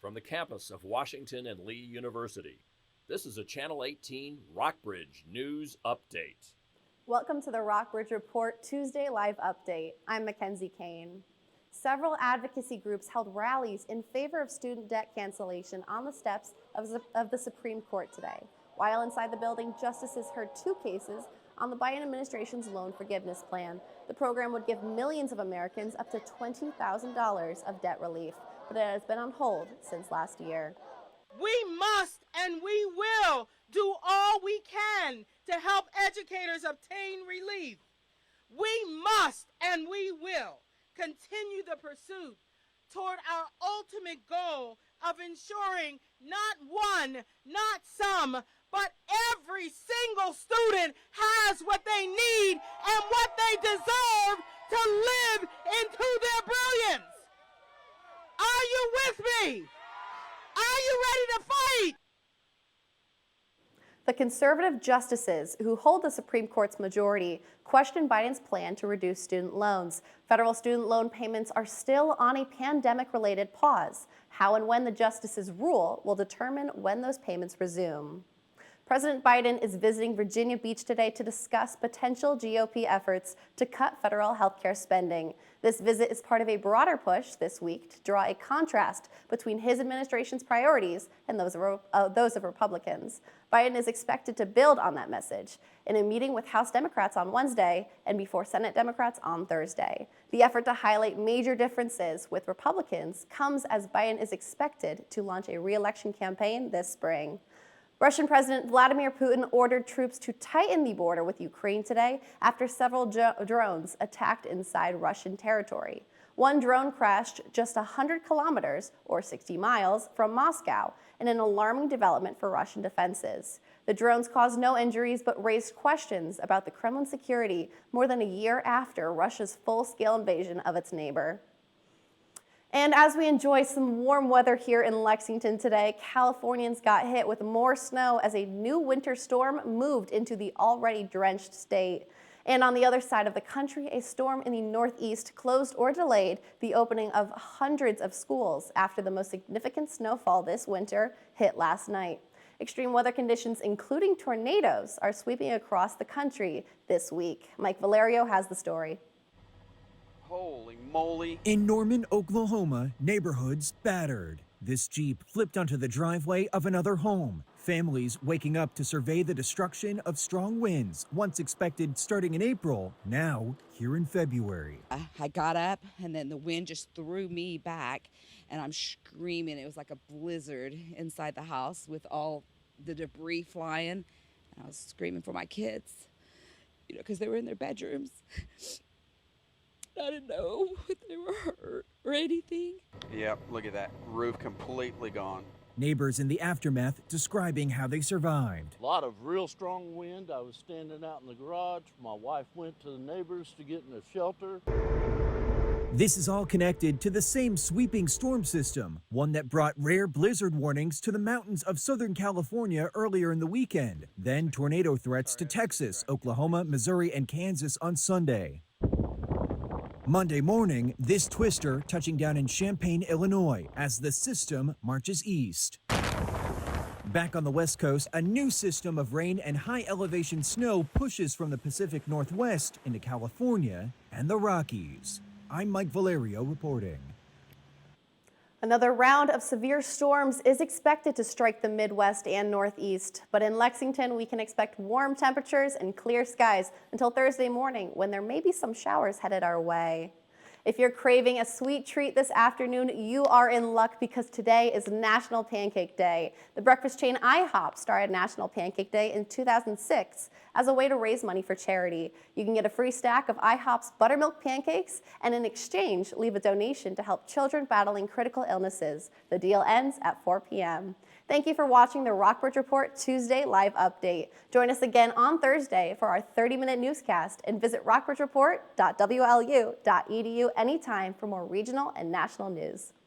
from the campus of Washington and Lee University. This is a Channel 18 Rockbridge News Update. Welcome to the Rockbridge Report Tuesday Live Update. I'm Mackenzie Kane. Several advocacy groups held rallies in favor of student debt cancellation on the steps of the Supreme Court today. While inside the building, justices heard two cases on the Biden administration's loan forgiveness plan. The program would give millions of Americans up to $20,000 of debt relief, but it has been on hold since last year. We must and we will do all we can to help educators obtain relief. We must and we will continue the pursuit toward our ultimate goal of ensuring not one, not some, but every single student has what they need and what they deserve to live into their brilliance. Are you with me? Are you ready to fight? The conservative justices who hold the Supreme Court's majority question Biden's plan to reduce student loans. Federal student loan payments are still on a pandemic-related pause. How and when the justices rule will determine when those payments resume. President Biden is visiting Virginia Beach today to discuss potential GOP efforts to cut federal health care spending. This visit is part of a broader push this week to draw a contrast between his administration's priorities and those of Republicans. Biden is expected to build on that message in a meeting with House Democrats on Wednesday and before Senate Democrats on Thursday. The effort to highlight major differences with Republicans comes as Biden is expected to launch a re-election campaign this spring. Russian President Vladimir Putin ordered troops to tighten the border with Ukraine today after several drones attacked inside Russian territory. One drone crashed just 100 kilometers, or 60 miles, from Moscow in an alarming development for Russian defenses. The drones caused no injuries but raised questions about the Kremlin's security more than a year after Russia's full-scale invasion of its neighbor. And as we enjoy some warm weather here in Lexington today, Californians got hit with more snow as a new winter storm moved into the already drenched state. And on the other side of the country, a storm in the Northeast closed or delayed the opening of hundreds of schools after the most significant snowfall this winter hit last night. Extreme weather conditions, including tornadoes, are sweeping across the country this week. Mike Valerio has the story. Holy moly. In Norman, Oklahoma, neighborhoods battered. This Jeep flipped onto the driveway of another home. Families waking up to survey the destruction of strong winds, once expected starting in April, now here in February. I got up and then the wind just threw me back and I'm screaming. It was like a blizzard inside the house with all the debris flying. And I was screaming for my kids, because they were in their bedrooms. I didn't know if they were hurt or anything. Yep, look at that. Roof completely gone. Neighbors in the aftermath describing how they survived. A lot of real strong wind. I was standing out in the garage. My wife went to the neighbors to get in a shelter. This is all connected to the same sweeping storm system, one that brought rare blizzard warnings to the mountains of Southern California earlier in the weekend. Then tornado threats to Texas, Oklahoma, Missouri, and Kansas on Sunday. Monday morning, this twister touching down in Champaign, Illinois, as the system marches east. Back on the West Coast, a new system of rain and high elevation snow pushes from the Pacific Northwest into California and the Rockies. I'm Mike Valerio reporting. Another round of severe storms is expected to strike the Midwest and Northeast, but in Lexington, we can expect warm temperatures and clear skies until Thursday morning when there may be some showers headed our way. If you're craving a sweet treat this afternoon, you are in luck because today is National Pancake Day. The breakfast chain IHOP started National Pancake Day in 2006 as a way to raise money for charity. You can get a free stack of IHOP's buttermilk pancakes and in exchange, leave a donation to help children battling critical illnesses. The deal ends at 4 p.m. Thank you for watching the Rockbridge Report Tuesday Live Update. Join us again on Thursday for our 30-minute newscast and visit rockbridgereport.wlu.edu anytime for more regional and national news.